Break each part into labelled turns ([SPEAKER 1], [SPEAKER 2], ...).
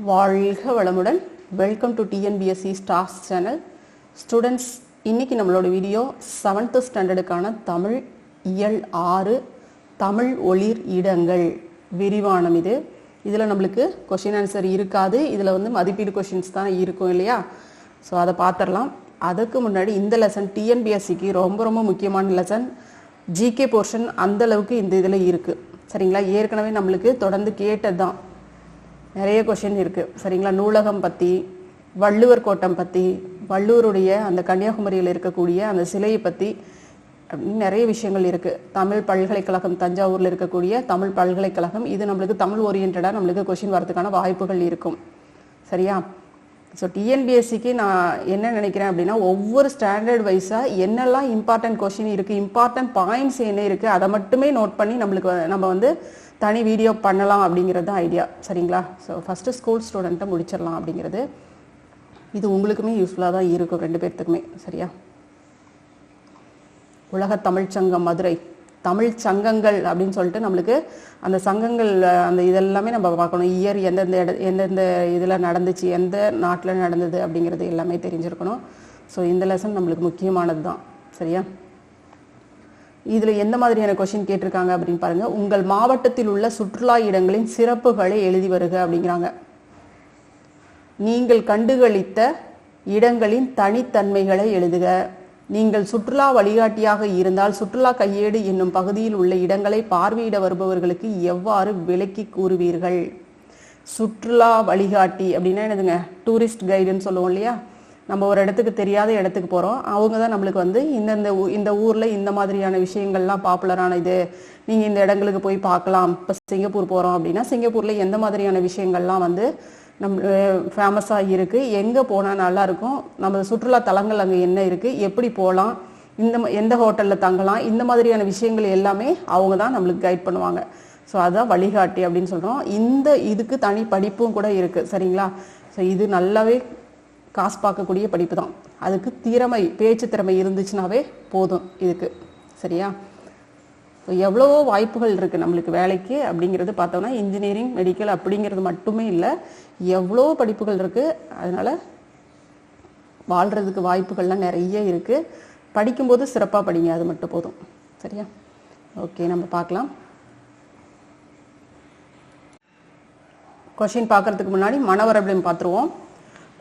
[SPEAKER 1] வாழ்க வளமுடன். Welcome to TNPSC stars channel. Students, இன்னைக்கு நம்மளோட வீடியோ 7th ஸ்டாண்டர்டுக்கான தமிழ் இயல் 6 தமிழ் ஒளிர் இடங்கள் விரிவானம். இதில் நம்மளுக்கு கொஷின் ஆன்சர் இருக்காது. இதில் மதிப்பீடு கொஷின்ஸ் தான் இருக்கும் இல்லையா? ஸோ அதை பார்த்துடலாம். அதுக்கு முன்னாடி இந்த லெசன் டிஎன்பிஎஸ்சிக்கு ரொம்ப ரொம்ப முக்கியமான லெசன். ஜிகே போர்ஷன் அந்தளவுக்கு இந்த இதில் இருக்குது. சரிங்களா? ஏற்கனவே நம்மளுக்கு தொடர்ந்து கேட்டது தான். நிறைய கொஷின் இருக்குது. சரிங்களா? நூலகம் பற்றி, வள்ளுவர் கோட்டம் பற்றி, வள்ளுவருடைய அந்த கன்னியாகுமரியில் இருக்கக்கூடிய அந்த சிலையை பற்றி நிறைய விஷயங்கள் இருக்குது. தமிழ் பல்கலைக்கழகம், தஞ்சாவூரில் இருக்கக்கூடிய தமிழ் பல்கலைக்கழகம், இது நம்மளுக்கு தமிழ் ஓரியன்டாக நம்மளுக்கு கொஷின் வரதுக்கான வாய்ப்புகள் இருக்கும். சரியா? ஸோ டிஎன்பிஎஸ்சிக்கு நான் என்ன நினைக்கிறேன் அப்படின்னா, ஒவ்வொரு ஸ்டாண்டர்ட் வைஸாக என்னெல்லாம் இம்பார்ட்டன்ட் கொஷின் இருக்குது, இம்பார்ட்டன்ட் பாயிண்ட்ஸ் என்ன இருக்குது, அதை மட்டுமே நோட் பண்ணி நம்ம தனி வீடியோ பண்ணலாம் அப்படிங்கிறது தான் ஐடியா. சரிங்களா? ஸோ ஃபஸ்ட்டு ஸ்கூல் ஸ்டூடெண்ட்டை முடிச்சிடலாம் அப்படிங்கிறது. இது உங்களுக்குமே யூஸ்ஃபுல்லாக தான் இருக்கும், ரெண்டு பேர்த்துக்குமே. சரியா? உலக தமிழ்ச்சங்கம் மதுரை, தமிழ் சங்கங்கள் அப்படின்னு சொல்லிட்டு நம்மளுக்கு அந்த சங்கங்கள் அந்த இதெல்லாமே நம்ம பார்க்கணும். இயர் எந்தெந்த இதில் நடந்துச்சு, எந்த நாட்டில் நடந்தது அப்படிங்கிறது எல்லாமே தெரிஞ்சிருக்கணும். ஸோ இந்த லெசன் நம்மளுக்கு முக்கியமானது தான். சரியா? இதில் எந்த மாதிரியான கொஷின் கேட்டிருக்காங்க அப்படின்னு பாருங்கள். உங்கள் மாவட்டத்தில் உள்ள சுற்றுலா இடங்களின் சிறப்புகளை எழுதி வருக அப்படிங்கிறாங்க. நீங்கள் கண்டுகளித்த இடங்களின் தனித்தன்மைகளை எழுதுக. நீங்கள் சுற்றுலா வழிகாட்டியாக இருந்தால் சுற்றுலா கையேடு என்னும் பகுதியில் உள்ள இடங்களை பார்வையிட வருபவர்களுக்கு எவ்வாறு விளக்கி கூறுவீர்கள்? சுற்றுலா வழிகாட்டி அப்படின்னா என்னதுங்க? டூரிஸ்ட் கைடுன்னு சொல்லுவோம் இல்லையா? நம்ம ஒரு இடத்துக்கு தெரியாத இடத்துக்கு போகிறோம், அவங்க தான் நம்மளுக்கு இந்த ஊரில் இந்த மாதிரியான விஷயங்கள்லாம் பாப்புலரான இது, நீங்கள் இந்த இடங்களுக்கு போய் பார்க்கலாம். இப்போ சிங்கப்பூர் போகிறோம் அப்படின்னா சிங்கப்பூரில் எந்த மாதிரியான விஷயங்கள்லாம் ஃபேமஸாக இருக்குது, எங்கே போனால் நல்லாயிருக்கும், நம்ம சுற்றுலா தலங்கள் அங்கே என்ன இருக்குது, எப்படி போகலாம், எந்த ஹோட்டலில் தங்கலாம், இந்த மாதிரியான விஷயங்கள் எல்லாமே அவங்க தான் நம்மளுக்கு கைட் பண்ணுவாங்க. ஸோ அதுதான் வழிகாட்டி அப்படின்னு சொல்கிறோம். இதுக்கு தனி படிப்பும் கூட இருக்குது. சரிங்களா? ஸோ இது நல்லாவே காசு பார்க்கக்கூடிய படிப்பு தான். அதுக்கு திறமை, பேச்சு திறமை இருந்துச்சுனாவே போதும் இதுக்கு. சரியா? எவ்வளவோ வாய்ப்புகள் இருக்குது நம்மளுக்கு வேலைக்கு அப்படிங்கிறது பார்த்தோம்னா, இன்ஜினியரிங், மெடிக்கல் அப்படிங்கிறது மட்டுமே இல்லை, எவ்வளோ படிப்புகள் இருக்குது. அதனால் வாழ்கிறதுக்கு வாய்ப்புகள்லாம் நிறைய இருக்குது. படிக்கும்போது சிறப்பாக படிங்க, அது மட்டும் போதும். சரியா? ஓகே, நம்ம பார்க்கலாம். கொஷின் பார்க்குறதுக்கு முன்னாடி மனவரைபடம் பார்த்துருவோம்.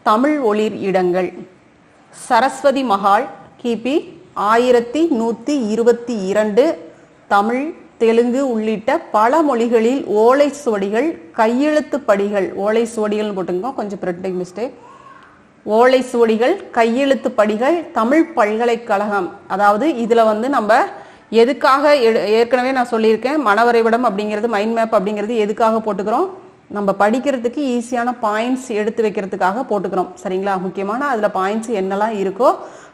[SPEAKER 1] தமிழ் ஒளிர் இடங்கள். சரஸ்வதி மஹால் கிபி 1122. தமிழ், தெலுங்கு உள்ளிட்ட பல மொழிகளில் ஓலை சுவடிகள், கையெழுத்து படிகள், ஓலை சுவடிகள்னு போட்டுங்க, கொஞ்சம் பிரிண்டிங் மிஸ்டேக், ஓலை சுவடிகள், கையெழுத்து படிகள், தமிழ் பல்கலைக்கழகம். அதாவது இதில் நம்ம எதுக்காக ஏற்கனவே நான் சொல்லியிருக்கேன், மனவரைபடம் அப்படிங்கிறது, மைண்ட் மேப் அப்படிங்கிறது எதுக்காக போட்டுக்கிறோம்? நம்ம படிக்கிறதுக்கு ஈஸியான பாயிண்ட்ஸ் எடுத்து வைக்கிறதுக்காக போட்டுக்கிறோம். சரிங்களா? முக்கியமான அதில் பாயிண்ட்ஸ் என்னெல்லாம் இருக்கோ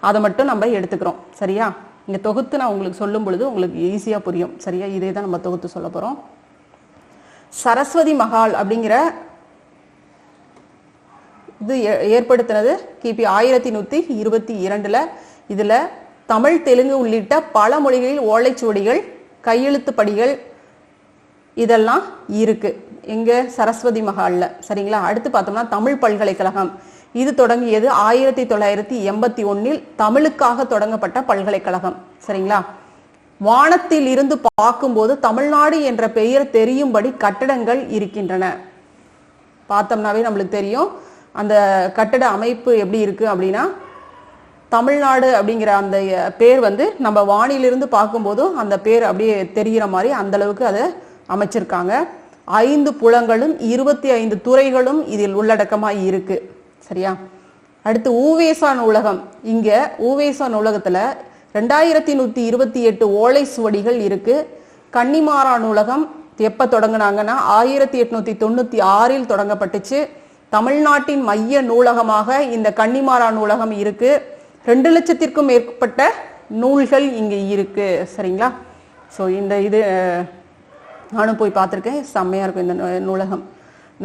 [SPEAKER 1] அதை மட்டும் நம்ம எடுத்துக்கிறோம். சரியா? இங்கே தொகுத்து நான் உங்களுக்கு சொல்லும் பொழுது உங்களுக்கு ஈஸியாக புரியும். சரியா? இதே தான் நம்ம தொகுத்து சொல்ல போகிறோம். சரஸ்வதி மஹால் அப்படிங்கிற இது ஏற்படுத்தினது கிபி 1122. இதில் தமிழ், தெலுங்கு உள்ளிட்ட பல மொழிகளில் ஓலைச்சுவடிகள், கையெழுத்து படிகள் இதெல்லாம் இருக்கு எங்க? சரஸ்வதி மஹாலில். சரிங்களா? அடுத்து பார்த்தோம்னா தமிழ் பல்கலைக்கழகம். இது தொடங்கியது 1981 தமிழுக்காக தொடங்கப்பட்ட பல்கலைக்கழகம். சரிங்களா? வானத்தில் இருந்து பார்க்கும்போது தமிழ்நாடு என்ற பெயர் தெரியும்படி கட்டடங்கள் இருக்கின்றன. பார்த்தோம்னாவே நம்மளுக்கு தெரியும் அந்த கட்டட அமைப்பு எப்படி இருக்கு அப்படின்னா, தமிழ்நாடு அப்படிங்கிற அந்த பேர் நம்ம வானிலிருந்து பார்க்கும்போதும் அந்த பேர் அப்படியே தெரிகிற மாதிரி அந்த அளவுக்கு அதை அமைச்சிருக்காங்க. 5 புலங்களும் 25 துறைகளும் இதில் உள்ளடக்கமாக இருக்கு. சரியா? அடுத்து ஊவேசா நூலகம். இங்க ஊவேசா நூலகத்துல 2128 ஓலை சுவடிகள் இருக்கு. கன்னிமாரா நூலகம் எப்ப தொடங்கினாங்கன்னா 1896 தொடங்கப்பட்டுச்சு. தமிழ்நாட்டின் மைய நூலகமாக இந்த கன்னிமாரா நூலகம் இருக்கு. 2 லட்சத்திற்கும் மேற்பட்ட நூல்கள் இங்க இருக்கு. சரிங்களா? ஸோ இது நானும் போய் பார்த்துருக்கேன். செம்மையாக இருக்கும் இந்த நூலகம்.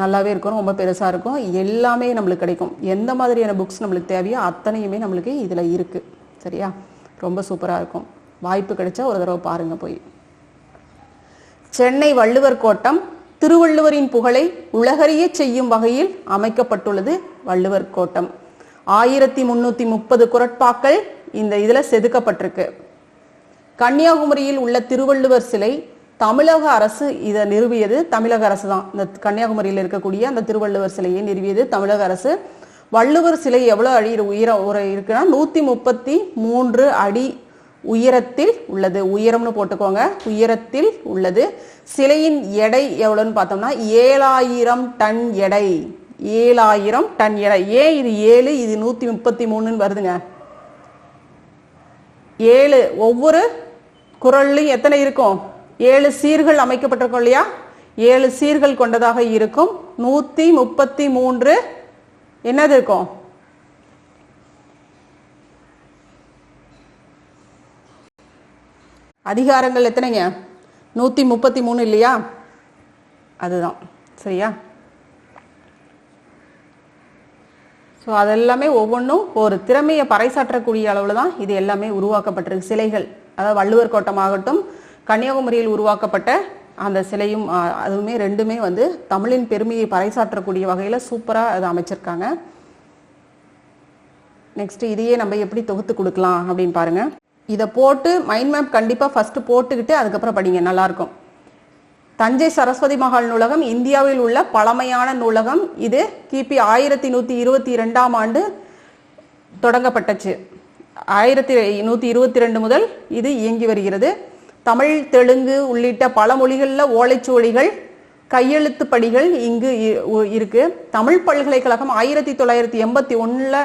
[SPEAKER 1] நல்லாவே இருக்கும், ரொம்ப பெருசாக இருக்கும், எல்லாமே நம்மளுக்கு கிடைக்கும். எந்த மாதிரியான புக்ஸ் நம்மளுக்கு தேவையோ அத்தனையுமே நம்மளுக்கு இதில் இருக்குது. சரியா? ரொம்ப சூப்பராக இருக்கும். வாய்ப்பு கிடைச்சா ஒரு தடவை பாருங்கள் போய். சென்னை வள்ளுவர் கோட்டம் திருவள்ளுவரின் புகழை உலகறிய செய்யும் வகையில் அமைக்கப்பட்டுள்ளது வள்ளுவர் கோட்டம். 1330 குறட்பாக்கள் இந்த இதுல செதுக்கப்பட்டிருக்கு. கன்னியாகுமரியில் உள்ள திருவள்ளுவர் சிலை தமிழக அரசு இதை நிறுவியது. தமிழக அரசு தான் இந்த கன்னியாகுமரியில் இருக்கக்கூடிய அந்த திருவள்ளுவர் சிலையை நிறுவியது தமிழக அரசு. வள்ளுவர் சிலை எவ்வளவு அடி இருக்குன்னா 133 அடி உயரத்தில் உள்ளது. உயரம்னு போட்டுக்கோங்க, உயரத்தில் உள்ளது. சிலையின் எடை எவ்வளவுன்னு பார்த்தோம்னா 7000 டன் எடை. 7000 டன் எடை. ஏன் இது 7 இது 133 வருதுங்க? 7 ஒவ்வொரு குறள்லையும் எத்தனை இருக்கும்? 7 சீர்கள் அமைக்கப்பட்டிருக்கும் இல்லையா? 7 சீர்கள் கொண்டதாக இருக்கும். 133 என்னது இருக்கும்? அதிகாரங்கள் எத்தனைங்க? 133 இல்லையா? அதுதான் சரியா? ஸோ அதெல்லாமே ஒவ்வொன்றும் ஒரு திறமையை பறைசாற்றக்கூடிய அளவில் தான் இது எல்லாமே உருவாக்கப்பட்டிருக்கு. சிலைகள், அதாவது வள்ளுவர் கோட்டமாகட்டும், கன்னியாகுமரியில் உருவாக்கப்பட்ட அந்த சிலையும் அதுவுமே ரெண்டுமே வந்து தமிழின் பெருமையை பறைசாற்றக்கூடிய வகையில் சூப்பராக அதை அமைச்சிருக்காங்க. நெக்ஸ்ட் இதையே நம்ம எப்படி தொகுத்து கொடுக்கலாம் அப்படின்னு பாருங்க. இதை போட்டு மைண்ட் மேப் கண்டிப்பாக ஃபர்ஸ்ட் போட்டுக்கிட்டு அதுக்கப்புறம் படிங்க, நல்லாயிருக்கும். தஞ்சை சரஸ்வதி மகால் நூலகம் இந்தியாவில் உள்ள பழமையான நூலகம். இது கிபி 1122ஆம் ஆண்டு தொடங்கப்பட்டுச்சு. 1122 முதல் இது இயங்கி வருகிறது. தமிழ், தெலுங்கு உள்ளிட்ட பல மொழிகளில் ஓலைச்சுவடிகள், கையெழுத்து படிகள் இங்கு இருக்கு. தமிழ் பல்கலைக்கழகம் 1981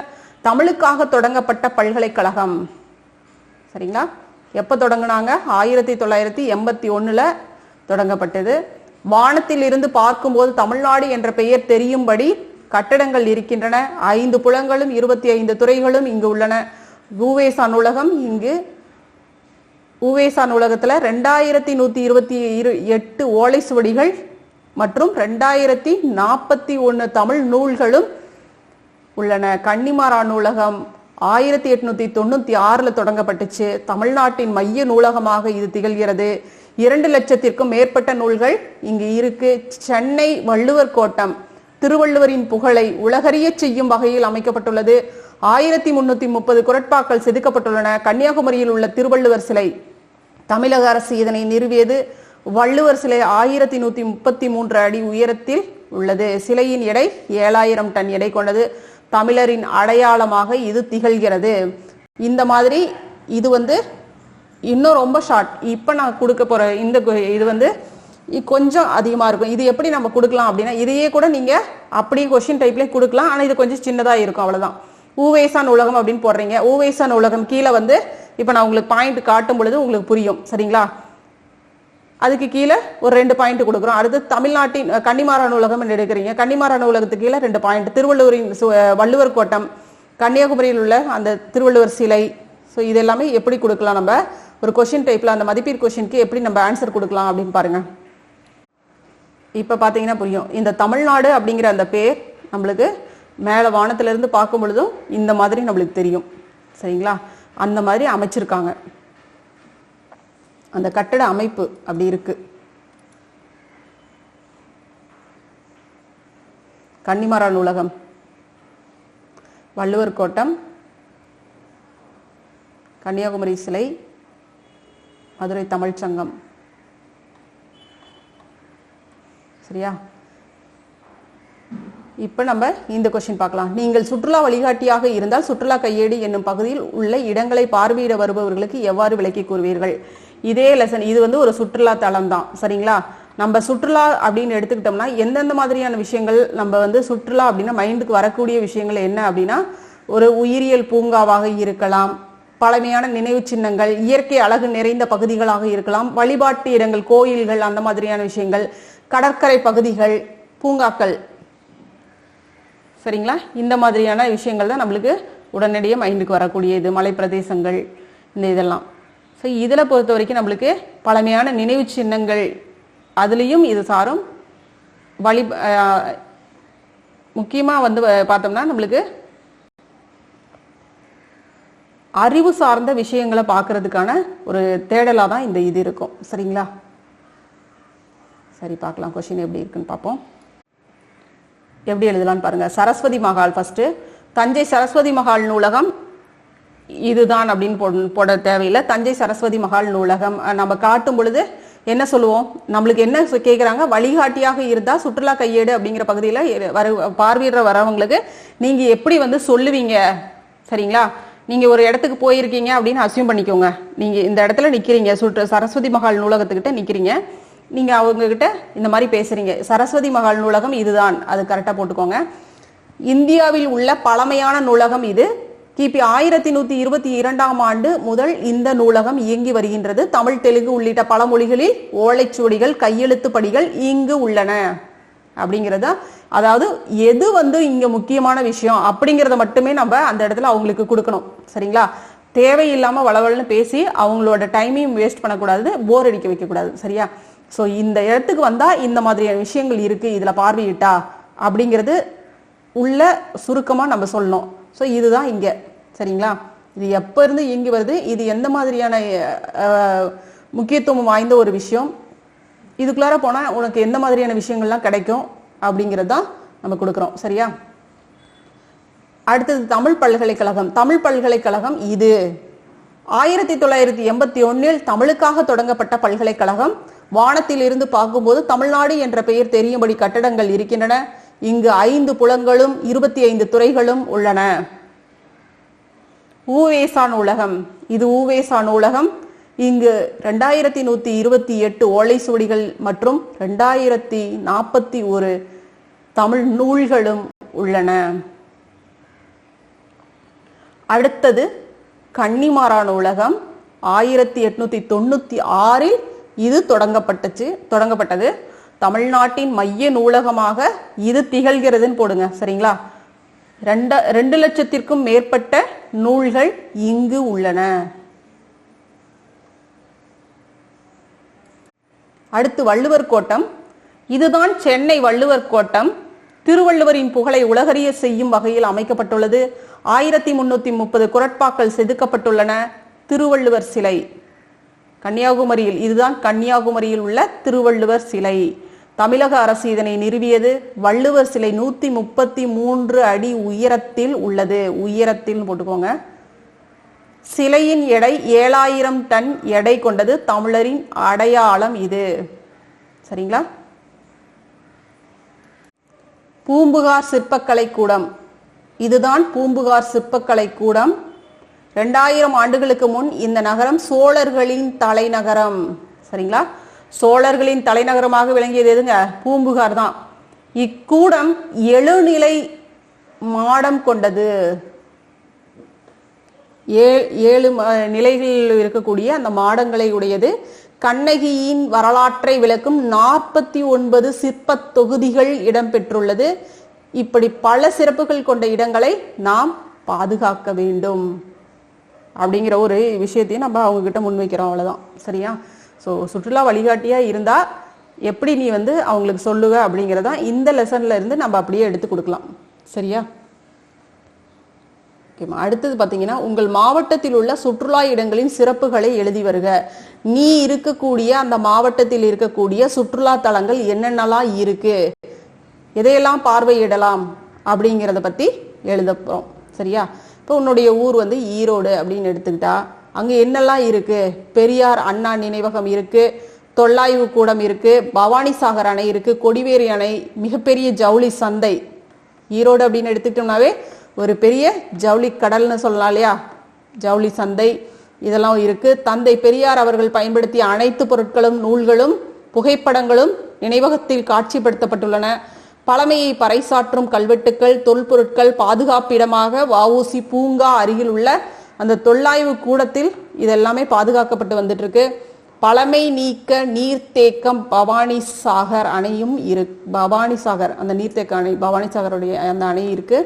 [SPEAKER 1] தமிழுக்காக தொடங்கப்பட்ட பல்கலைக்கழகம். சரிங்களா? எப்போ தொடங்கினாங்க? 1981 தொடங்கப்பட்டது. வானத்தில் இருந்து பார்க்கும்போது தமிழ்நாடு என்ற பெயர் தெரியும்படி கட்டடங்கள் இருக்கின்றன. 5 புலங்களும் 25 துறைகளும் இங்கு உள்ளன. உவேசா நூலகம் இங்கு உவேசா நூலகத்தில் 2128 ஓலை சுவடிகள் மற்றும் 2041 தமிழ் நூல்களும் உள்ளன. கன்னிமாரா நூலகம் 1896 தொடங்கப்பட்டுச்சு. தமிழ்நாட்டின் மைய நூலகமாக இது திகழ்கிறது. 2 லட்சத்திற்கும் மேற்பட்ட நூல்கள் இங்கு இருக்கு. சென்னை வள்ளுவர் கோட்டம் திருவள்ளுவரின் புகழை உலகறிய செய்யும் வகையில் அமைக்கப்பட்டுள்ளது. 1330 குறட்பாக்கள் செதுக்கப்பட்டுள்ளன. கன்னியாகுமரியில் உள்ள திருவள்ளுவர் சிலை தமிழக அரசு இதனை நிறுவியது. வள்ளுவர் சிலை 1133 அடி உயரத்தில் உள்ளது. சிலையின் எடை 7000 டன் எடை கொண்டது. தமிழரின் அடையாளமாக இது திகழ்கிறது. இந்த மாதிரி இது வந்து இன்னும் ரொம்ப ஷார்ட். இப்போ நான் கொடுக்க போற இந்த இது வந்து கொஞ்சம் அதிகமாக இருக்கும். இது எப்படி நம்ம கொடுக்கலாம் அப்படின்னா, இதையே கூட நீங்கள் அப்படியே கொஸ்டின் டைப்லேயே கொடுக்கலாம். ஆனால் இது கொஞ்சம் சின்னதாக இருக்கும், அவ்வளோதான். உவேசா நூலகம் அப்படின்னு போடுறீங்க. உவேசா நூலகம் கீழே வந்து இப்போ நான் உங்களுக்கு பாயிண்ட் காட்டும் பொழுது உங்களுக்கு புரியும். சரிங்களா? அதுக்கு கீழே ஒரு 2 பாயிண்ட் கொடுக்குறோம். அடுத்து தமிழ்நாட்டின் கன்னிமாரா நூலகம் எடுக்கிறீங்க. கன்னிமாரா நூலகத்துக்கு கீழே 2 பாயிண்ட். திருவள்ளுவரின் வள்ளுவர் கோட்டம், கன்னியாகுமரியில் உள்ள அந்த திருவள்ளுவர் சிலை. ஸோ இது எல்லாமே எப்படி கொடுக்கலாம்? நம்ம ஒரு கொஸ்டின் டைப்பில் அந்த மதிப்பீடு கொஸ்டினுக்கு எப்படி நம்ம ஆன்சர் கொடுக்கலாம் அப்படின்னு பாருங்க. இப்போ பார்த்தீங்கன்னா புரியும். இந்த தமிழ்நாடு அப்படிங்கிற அந்த பேர் நம்மளுக்கு மேலே வானத்திலிருந்து பார்க்கும் பொழுதும் இந்த மாதிரி நம்மளுக்கு தெரியும். சரிங்களா? அந்த மாதிரி அமைச்சிருக்காங்க. அந்த கட்டட அமைப்பு அப்படி இருக்கு. கன்னிமாரா நூலகம், வள்ளுவர் கோட்டம், கன்னியாகுமரி சிலை, மதுரை தமிழ் சங்கம். சரியா? இப்போ நம்ம இந்த கொஸ்டின் பார்க்கலாம். நீங்கள் சுற்றுலா வழிகாட்டியாக இருந்தால் சுற்றுலா கையேடு என்னும் பகுதியில் உள்ள இடங்களை பார்வையிட வருபவர்களுக்கு எவ்வாறு விளக்கி கூறுவீர்கள்? இதே லெசன். இது வந்து ஒரு சுற்றுலா தளம் தான். சரிங்களா? நம்ம சுற்றுலா அப்படின்னு எடுத்துக்கிட்டோம்னா எந்தெந்த மாதிரியான விஷயங்கள் நம்ம வந்து சுற்றுலா அப்படின்னா மைண்டுக்கு வரக்கூடிய விஷயங்கள் என்ன அப்படின்னா, ஒரு உயிரியல் பூங்காவாக இருக்கலாம், பழமையான நினைவு சின்னங்கள், இயற்கை அழகு நிறைந்த பகுதிகளாக இருக்கலாம், வழிபாட்டு இடங்கள், கோயில்கள், அந்த மாதிரியான விஷயங்கள், கடற்கரை பகுதிகள், பூங்காக்கள். சரிங்களா? இந்த மாதிரியான விஷயங்கள் தான் நம்மளுக்கு உடனடியாக மைண்டுக்கு வரக்கூடியது. மலை பிரதேசங்கள், இந்த இதெல்லாம். ஸோ இதில் பொறுத்த வரைக்கும் நம்மளுக்கு பழமையான நினைவு சின்னங்கள், அதுலேயும் இது சாரும். முக்கியமாக வந்து பார்த்தோம்னா நம்மளுக்கு அறிவு சார்ந்த விஷயங்களை பார்க்கறதுக்கான ஒரு தேடலாக தான் இந்த இது இருக்கும். சரிங்களா? சரி, பார்க்கலாம் கொஸ்டின் எப்படி இருக்குன்னு பார்ப்போம். எப்படி எழுதலான்னு பாருங்க. சரஸ்வதி மகால் ஃபர்ஸ்ட். தஞ்சை சரஸ்வதி மகால் நூலகம் இதுதான் அப்படின்னு போட தேவையில்லை. தஞ்சை சரஸ்வதி மகால் நூலகம் நம்ம காட்டும் பொழுது என்ன சொல்லுவோம், நம்மளுக்கு என்ன கேட்குறாங்க, வழிகாட்டியாக இருந்தால் சுற்றுலா கையேடு அப்படிங்கிற பகுதியில் பார்வையிட வரவங்களுக்கு நீங்கள் எப்படி வந்து சொல்லுவீங்க, சரிங்களா? நீங்கள் ஒரு இடத்துக்கு போயிருக்கீங்க அப்படின்னு அசியூம் பண்ணிக்கோங்க. நீங்கள் இந்த இடத்துல நிற்கிறீங்க, சரஸ்வதி மகால் நூலகத்துக்கிட்ட நிற்கிறீங்க, நீங்கள் அவங்கக்கிட்ட இந்த மாதிரி பேசுகிறீங்க, சரஸ்வதி மகால் நூலகம் இதுதான், அது கரெக்டாக போட்டுக்கோங்க. இந்தியாவில் உள்ள பழமையான நூலகம் இது. கிபி 1122ஆம் ஆண்டு முதல் இந்த நூலகம் இயங்கி வருகின்றது. தமிழ், தெலுங்கு உள்ளிட்ட பல மொழிகளில் ஓலைச்சுவடிகள், கையெழுத்து படிகள் இங்கு உள்ளன அப்படிங்கிறத, அதாவது எது வந்து இங்க முக்கியமான விஷயம் அப்படிங்கிறத மட்டுமே நம்ம அந்த இடத்துல அவங்களுக்கு கொடுக்கணும், சரிங்களா? தேவையில்லாம வளவலன்னு பேசி அவங்களோட டைமையும் வேஸ்ட் பண்ணக்கூடாது, போர் அடிக்க வைக்கக்கூடாது, சரியா? ஸோ இந்த இடத்துக்கு வந்தா இந்த மாதிரியான விஷயங்கள் இருக்கு, இதுல பார்வையிட்டா அப்படிங்கிறது உள்ள சுருக்கமா நம்ம சொல்லணும். ஸோ இதுதான் இங்க, சரிங்களா? இது எப்ப இருந்து இயங்கி வருது, இது எந்த மாதிரியான முக்கியத்துவம் வாய்ந்த ஒரு விஷயம், இதுக்குள்ளார போனா உனக்கு எந்த மாதிரியான விஷயங்கள்லாம் கிடைக்கும் அப்படிங்கிறது தான் நம்ம கொடுக்குறோம், சரியா? அடுத்தது தமிழ் பல்கலைக்கழகம். தமிழ் பல்கலைக்கழகம் இது 1981 தமிழுக்காக தொடங்கப்பட்ட பல்கலைக்கழகம். வானத்தில் இருந்து பார்க்கும்போது தமிழ்நாடு என்ற பெயர் தெரியும்படி கட்டடங்கள் இருக்கின்றன. இங்கு 5 புலங்களும் 25 துறைகளும் உள்ளன. ஊவேசா நூலகம். இது ஊவேசா நூலகம். இங்கு 2128 ஓலை சுவடிகள் மற்றும் 2041 தமிழ் நூல்களும் உள்ளன. அடுத்தது கன்னிமாரா நூலகம். 1896 இது தொடங்கப்பட்டது. தமிழ்நாட்டின் மைய நூலகமாக இது திகழ்கிறதுன்னு போடுங்க, சரிங்களா? 2 லட்சத்திற்கும் மேற்பட்ட நூல்கள் இங்கு உள்ளன. அடுத்து வள்ளுவர் கோட்டம். இதுதான் சென்னை வள்ளுவர் கோட்டம். திருவள்ளுவரின் புகழை உலகறிய செய்யும் வகையில் அமைக்கப்பட்டுள்ளது. 1330 குறட்பாக்கள் செதுக்கப்பட்டுள்ளன. திருவள்ளுவர் சிலை கன்னியாகுமரியில், இதுதான் கன்னியாகுமரியில் உள்ள திருவள்ளுவர் சிலை. தமிழக அரசு இதனை நிறுவியது. வள்ளுவர் சிலை 133 அடி உயரத்தில் உள்ளது. உயரத்தில் போட்டுக்கோங்க. சிலையின் எடை 7000 டன் எடை கொண்டது. தமிழரின் அடையாளம் இது, சரிங்களா? பூம்புகார் சிற்பக்கலை கூடம். இதுதான் பூம்புகார் சிற்பக்கலை கூடம். 2000 ஆண்டுகளுக்கு முன் இந்த நகரம் சோழர்களின் தலைநகரம், சரிங்களா? சோழர்களின் தலைநகரமாக விளங்கியது எதுங்க? பூம்புகார் தான். இக்கூடம் 7 நிலை மாடம் கொண்டது. 7 நிலைகளில் இருக்கக்கூடிய அந்த மாடங்களை உடையது. கண்ணகியின் வரலாற்றை விளக்கும் 49 சிற்ப தொகுதிகள் இடம்பெற்றுள்ளது. இப்படி பல சிறப்புகள் கொண்ட இடங்களை நாம் பாதுகாக்க வேண்டும் அப்படிங்கிற ஒரு விஷயத்தையும் நம்ம அவங்க கிட்ட முன்வைக்கிறோம், அவ்வளவுதான், சரியா? ஸோ சுற்றுலா வழிகாட்டியா இருந்தா எப்படி நீ வந்து அவங்களுக்கு சொல்லுவ அப்படிங்கிறதா இந்த லெசன்ல இருந்து நம்ம அப்படியே எடுத்து கொடுக்கலாம், சரியா? ஓகேமா. அடுத்தது பார்த்தீங்கன்னா, உங்கள் மாவட்டத்தில் உள்ள சுற்றுலா இடங்களின் சிறப்புகளை எழுதி வருக. நீ இருக்கக்கூடிய அந்த மாவட்டத்தில் இருக்கக்கூடிய சுற்றுலா தலங்கள் என்னென்னலாம் இருக்கு, எதையெல்லாம் பார்வையிடலாம் அப்படிங்கிறத பத்தி எழுத போறோம், சரியா? இப்போ உன்னுடைய ஊர் வந்து ஈரோடு அப்படின்னு எடுத்துக்கிட்டா அங்கே என்னெல்லாம் இருக்கு? பெரியார் அண்ணா நினைவகம் இருக்கு, தொல்லாய்வு கூடம் இருக்கு, பவானிசாகர் அணை இருக்கு, கொடிவேரி அணை, மிகப்பெரிய ஜவுளி சந்தை. ஈரோடு அப்படின்னு எடுத்துக்கிட்டோம்னாவே ஒரு பெரிய ஜவுளி கடல்னு சொல்லலாம் இல்லையா? ஜவுளி சந்தை இதெல்லாம் இருக்கு. தந்தை பெரியார் அவர்கள் பயன்படுத்திய அனைத்து பொருட்களும், நூல்களும், புகைப்படங்களும் நினைவகத்தில் காட்சிப்படுத்தப்பட்டுள்ளன. பழமையை பறைசாற்றும் கல்வெட்டுக்கள், தொல்பொருட்கள் பாதுகாப்பிடமாக வஉசி பூங்கா அருகில் உள்ள அந்த தொல்லாய்வு கூடத்தில் இதெல்லாமே பாதுகாக்கப்பட்டு வந்துட்டு இருக்கு. பழமை நீக்க நீர்த்தேக்கம் பவானிசாகர் அணையும் பவானிசாகர் அந்த நீர்த்தேக்க அணை, பவானிசாகருடைய அந்த அணை இருக்கு.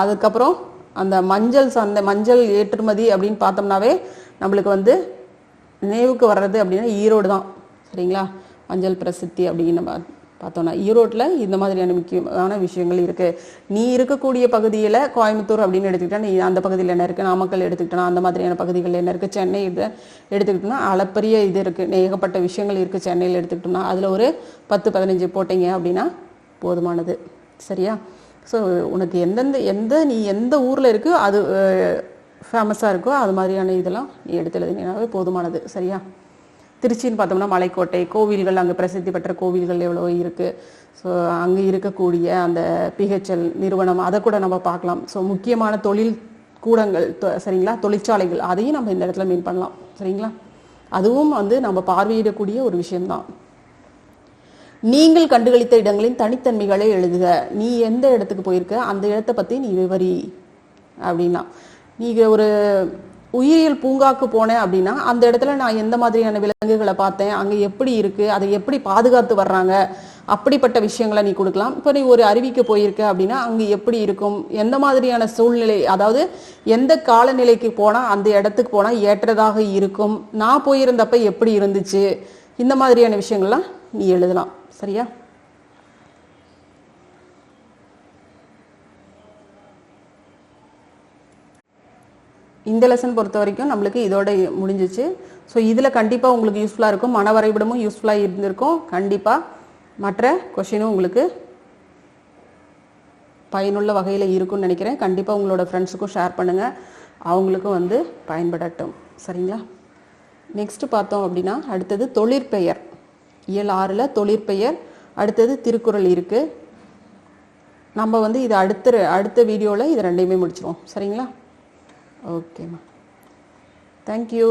[SPEAKER 1] அதுக்கப்புறம் அந்த மஞ்சள் ஏற்றுமதி அப்படின்னு பார்த்தோம்னாவே நம்மளுக்கு வந்து நினைவுக்கு வர்றது அப்படின்னா ஈரோடு தான், சரிங்களா? மஞ்சள் பிரசித்தி அப்படின்னு நம்ம பார்த்தோன்னா ஈரோட்டில் இந்த மாதிரியான முக்கியமான விஷயங்கள் இருக்குது. நீ இருக்கக்கூடிய பகுதியில் கோயம்புத்தூர் அப்படின்னு எடுத்துக்கிட்டா நீ அந்த பகுதியில் என்ன இருக்குது, நாமக்கல் எடுத்துக்கிட்டோன்னா அந்த மாதிரியான பகுதிகளில் என்ன இருக்குது, சென்னை இதை எடுத்துக்கிட்டோம்னா அளப்பரிய இது இருக்குது, ஏகப்பட்ட விஷயங்கள் இருக்குது. சென்னையில் எடுத்துக்கிட்டோம்னா அதில் ஒரு 10-15 போட்டிங்க அப்படின்னா போதுமானது. சரியா? ஸோ உனக்கு நீ எந்த ஊரில் இருக்கோ அது ஃபேமஸாக இருக்கோ அது மாதிரியான இதெல்லாம் நீ எடுத்து எழுதினாவே போதுமானது. சரியா? திருச்சின்னு பார்த்தோம்னா மலைக்கோட்டை, கோவில்கள், அங்கே பிரசித்தி பெற்ற கோவில்கள் எவ்வளோ இருக்குது. ஸோ அங்கே இருக்கக்கூடிய அந்த பிஹெச்எல் நிறுவனம் அதை கூட நம்ம பார்க்கலாம். ஸோ முக்கியமான தொழில் கூடங்கள் சரிங்களா, தொழிற்சாலைகள் அதையும் நம்ம இந்த இடத்துல மீன் பண்ணலாம். சரிங்களா? அதுவும் நம்ம பார்வையிடக்கூடிய ஒரு விஷயம்தான். நீங்கள் கண்டுகளித்த இடங்களின் தனித்தன்மைகளை எழுதுக. நீ எந்த இடத்துக்கு போயிருக்க அந்த இடத்தை பற்றி நீ விவரி அப்படின்னா, நீங்கள் ஒரு உயிரியல் பூங்காக்கு போனேன் அப்படின்னா அந்த இடத்துல நான் எந்த மாதிரியான விலங்குகளை பார்த்தேன், அங்கே எப்படி இருக்குது, அதை எப்படி பாதுகாத்து வர்றாங்க, அப்படிப்பட்ட விஷயங்களை நீ கொடுக்கலாம். இப்போ நீ ஒரு அருவிக்கு போயிருக்க அப்படின்னா அங்கே எப்படி இருக்கும், எந்த மாதிரியான சூழ்நிலை, அதாவது எந்த காலநிலைக்கு போனால் அந்த இடத்துக்கு போனால் ஏற்றதாக இருக்கும், நான் போயிருந்தப்ப எப்படி இருந்துச்சு, இந்த மாதிரியான விஷயங்கள்லாம் நீ எழுதலாம். சரியா? இந்த லெசன் பொறுத்த வரைக்கும் நம்மளுக்கு இதோட முடிஞ்சிச்சு. ஸோ இதில் கண்டிப்பாக உங்களுக்கு யூஸ்ஃபுல்லாக இருக்கும். மன வரைபடமும் யூஸ்ஃபுல்லாக இருந்திருக்கும். கண்டிப்பாக மற்ற கொஷினும் உங்களுக்கு பயனுள்ள வகையில் இருக்கும்னு நினைக்கிறேன். கண்டிப்பாக உங்களோட ஃப்ரெண்ட்ஸுக்கும் ஷேர் பண்ணுங்கள், அவங்களுக்கும் பயன்படட்டும். சரிங்களா? நெக்ஸ்ட்டு பார்த்தோம் அப்படின்னா அடுத்தது தொழிற்பெயர். இயல் 6ல் தொழிற்பெயர், அடுத்தது திருக்குறள் இருக்குது. நம்ம இது அடுத்த வீடியோவில் இது ரெண்டையுமே முடிச்சிடுவோம். சரிங்களா? ஓகேம்மா, தேங்க்யூ.